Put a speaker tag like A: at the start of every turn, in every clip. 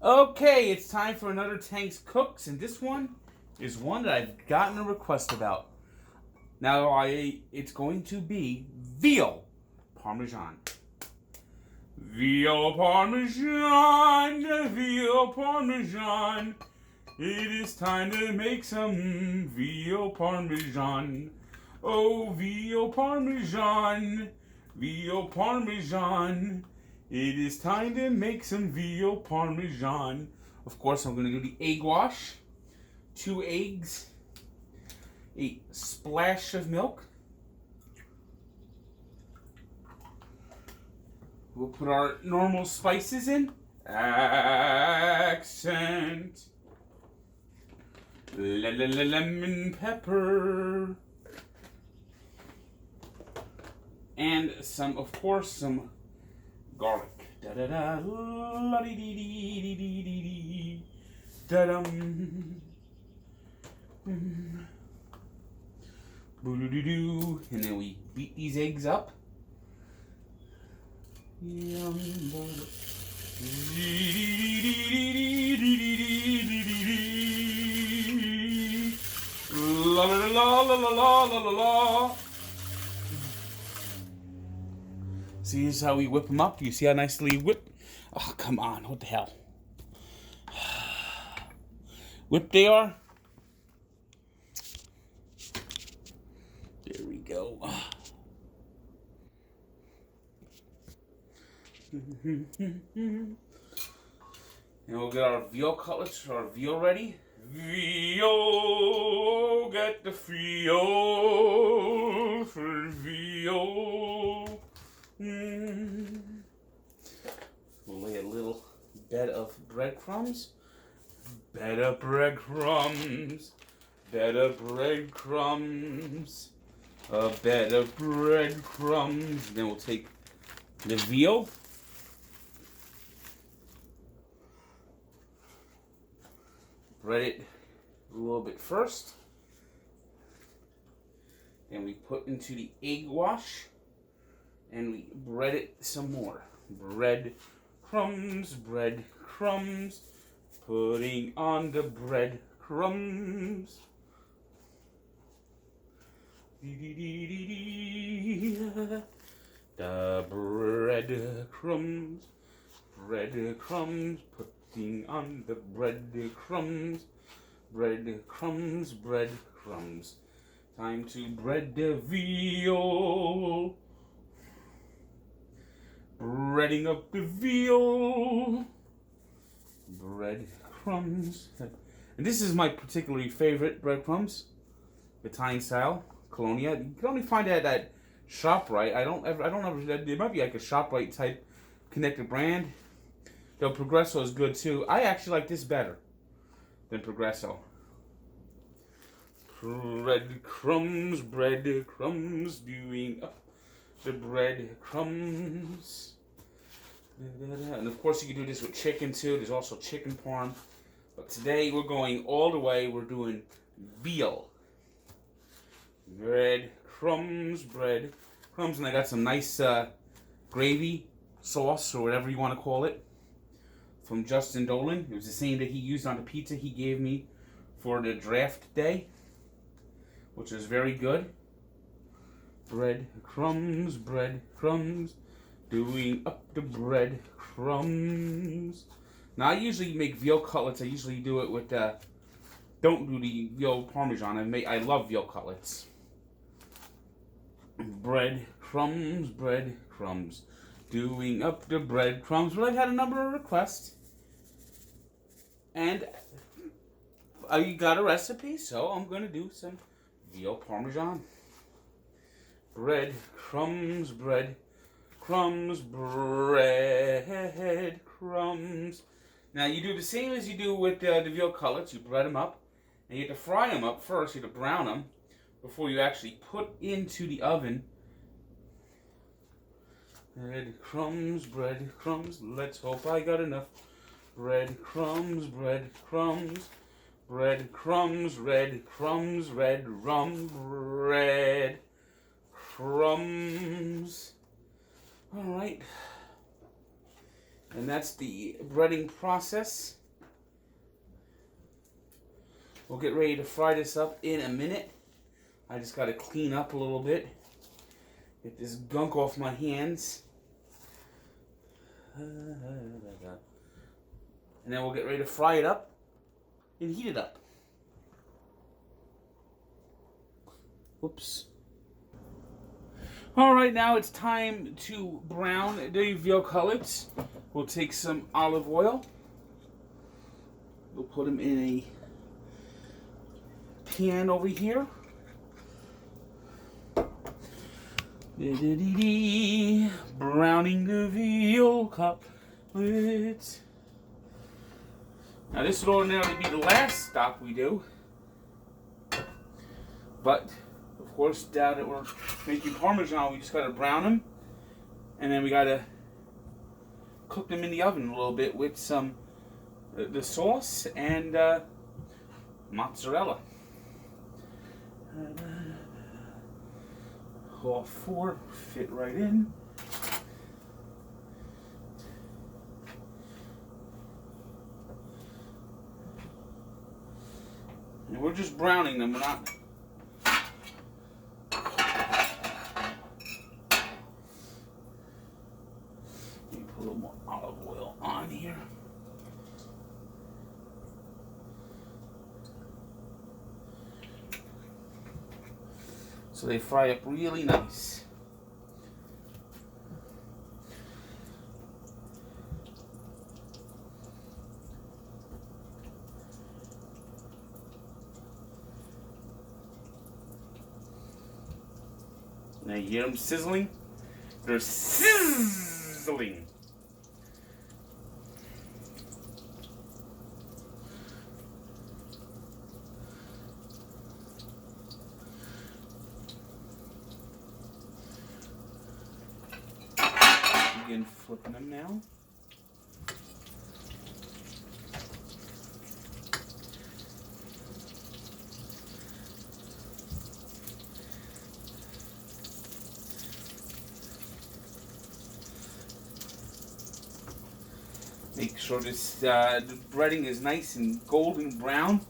A: Okay, it's time for another Tank's Cooks, and this one is one that I've gotten a request about. Now, it's going to be veal parmesan. Veal parmesan, veal parmesan. It is time to make some veal parmesan. Oh, veal parmesan, veal parmesan. It is time to make some veal parmesan. Of course, I'm going to do the egg wash. 2 eggs, a splash of milk. We'll put our normal spices in. Accent. Lemon pepper. And some garlic. Da da da la dee dee dee dee dee dee da dum. Boo-doo-doo-doo. And then we beat these eggs up. Yum. La la la la la la la la. See, this is how we whip them up. You see how nicely whip? Oh, come on. What the hell? Whip they are. There we go. And we'll get our veal cutlets, our veal ready. Veal, get the feel for veal. We'll lay a little bed of breadcrumbs. Bed of breadcrumbs. Bed of breadcrumbs. A bed of breadcrumbs. Then we'll take the veal. Bread it a little bit first. Then we put into the egg wash. And we bread it some more. Bread crumbs, bread crumbs. Putting on the bread crumbs. The bread crumbs, putting on the bread crumbs, bread crumbs. Time to bread the veal. Breading up the veal. Bread crumbs. And this is my particularly favorite breadcrumbs. Italian style. Colonia. You can only find it at ShopRite. I don't ever. It might be like a ShopRite type connected brand. Though Progresso is good too. I actually like this better than Progresso. Breadcrumbs, doing up the breadcrumbs. And of course, you can do this with chicken too. There's also chicken parm. But today we're going all the way. We're doing veal. Breadcrumbs, and I got some nice gravy sauce or whatever you want to call it from Justin Dolan. It was the same that he used on the pizza he gave me for the draft day, which was very good. Breadcrumbs, doing up the breadcrumbs. Now I usually make veal cutlets. I usually do it with don't do the veal parmesan. I love veal cutlets. Breadcrumbs, doing up the breadcrumbs. Well, I've had a number of requests, and I got a recipe, so I'm gonna do some veal parmesan. Breadcrumbs. Now you do the same as you do with the veal cutlets. You bread them up, and you have to fry them up first. You have to brown them before you actually put into the oven. Breadcrumbs. Let's hope I got enough. Breadcrumbs. Red crumbs. All right. And that's the breading process. We'll get ready to fry this up in a minute. I just got to clean up a little bit. Get this gunk off my hands. And then we'll get ready to fry it up and heat it up. Whoops. Alright, now it's time to brown the veal cutlets. We'll take some olive oil. We'll put them in a pan over here. Browning the veal cutlets. Now this would ordinarily be the last stop we do. But, of course, now that we're making Parmesan, we just gotta brown them. And then we gotta cook them in the oven a little bit with some the sauce and mozzarella. All four fit right in. And we're just browning them, we're not. Let me put a little more olive oil on here. So they fry up really nice. Now you hear them sizzling? They're sizzling. Begin flipping them now. Make sure this the breading is nice and golden brown.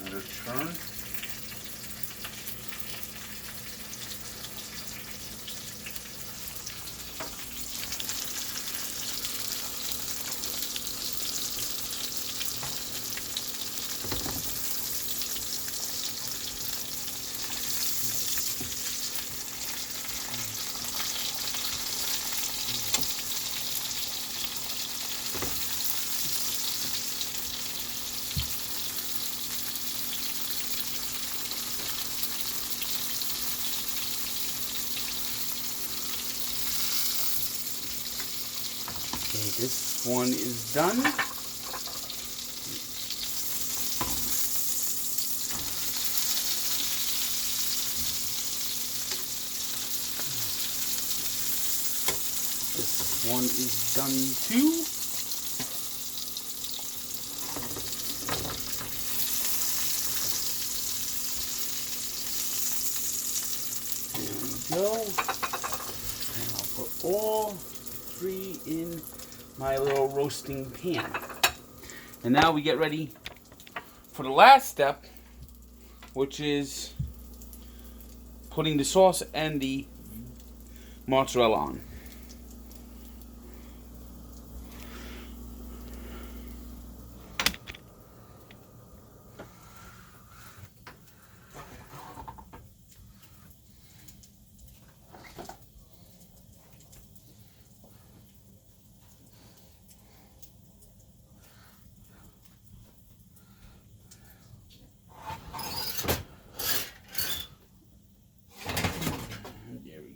A: Another turn. Okay, this one is done. This one is done too. There we go. And I'll put all three in my little roasting pan. And now we get ready for the last step, which is putting the sauce and the mozzarella on. There we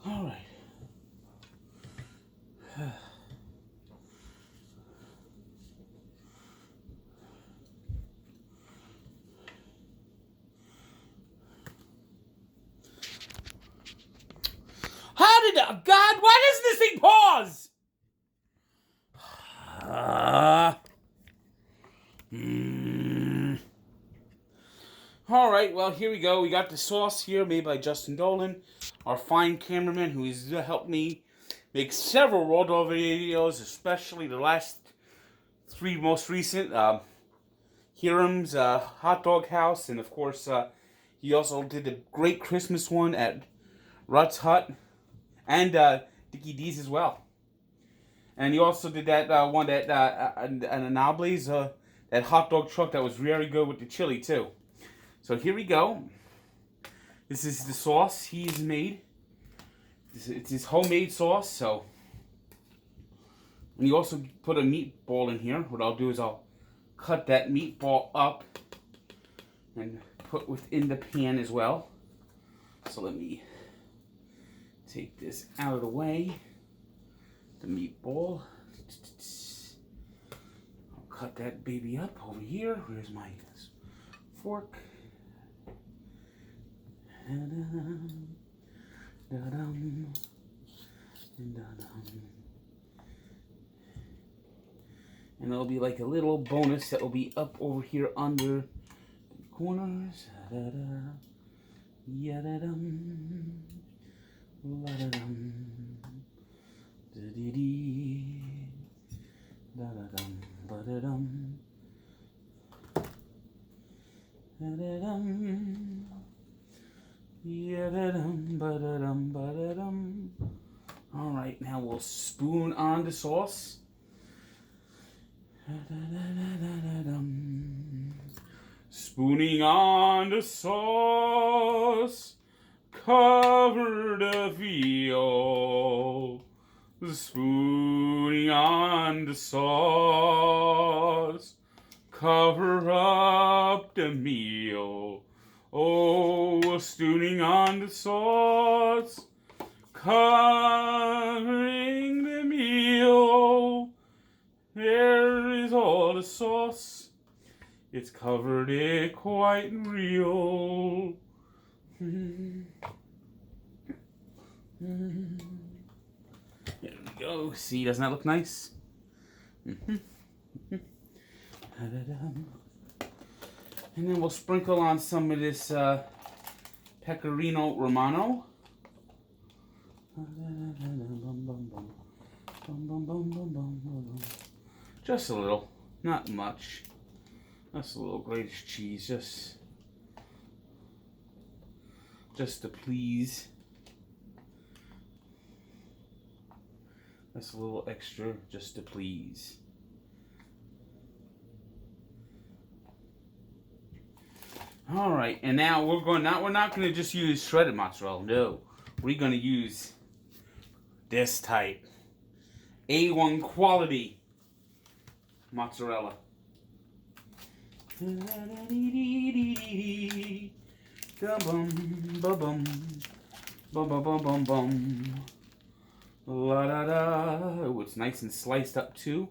A: All right. How did God? Why doesn't this thing pause? All right, well, here we go. We got the sauce here made by Justin Dolan, our fine cameraman who has helped me make several Raw Dog videos, especially the last three most recent. Hiram's Hot Dog House, and of course, he also did the great Christmas one at Rutt's Hut, and Dickie D's as well. And he also did that one at Annabli's, that hot dog truck that was very good with the chili too. So here we go. This is the sauce he's made. It's his homemade sauce. So, and he also put a meatball in here. What I'll do is I'll cut that meatball up and put within the pan as well. So let me take this out of the way. The meatball. I'll cut that baby up over here. Where's my fork? And it'll be like a little bonus that will be up over here under the corners. All right, now we'll spoon on the sauce. Spooning on the sauce, cover the veal. Spooning on the sauce, cover up the meal. Oh, stewing on the sauce, covering the meal. There is all the sauce. It's covered it quite real. There we go. See, doesn't that look nice? And then we'll sprinkle on some of this Pecorino Romano. Just a little, not much. That's a little grated cheese, just to please. That's a little extra, just to please. All right, and now we're not going to just use shredded mozzarella. No, we're going to use this type A1 quality mozzarella. La da da. Oh, it's nice and sliced up too.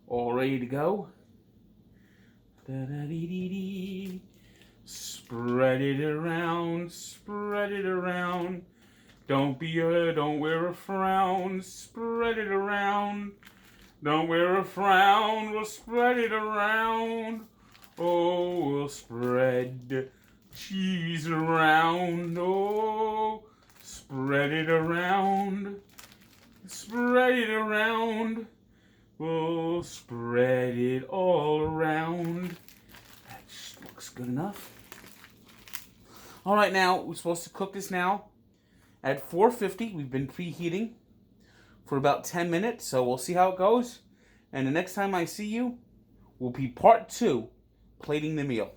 A: All ready to go. Da da dee dee dee. Spread it around, spread it around. Don't wear a frown. Spread it around. Don't wear a frown. We'll spread it around. Oh, we'll spread the cheese around. Oh, spread it around. Spread it around. We'll spread it all around. That looks good enough. All right, now we're supposed to cook this now at 450. We've been preheating for about 10 minutes, so we'll see how it goes. And the next time I see you will be part 2, plating the meal.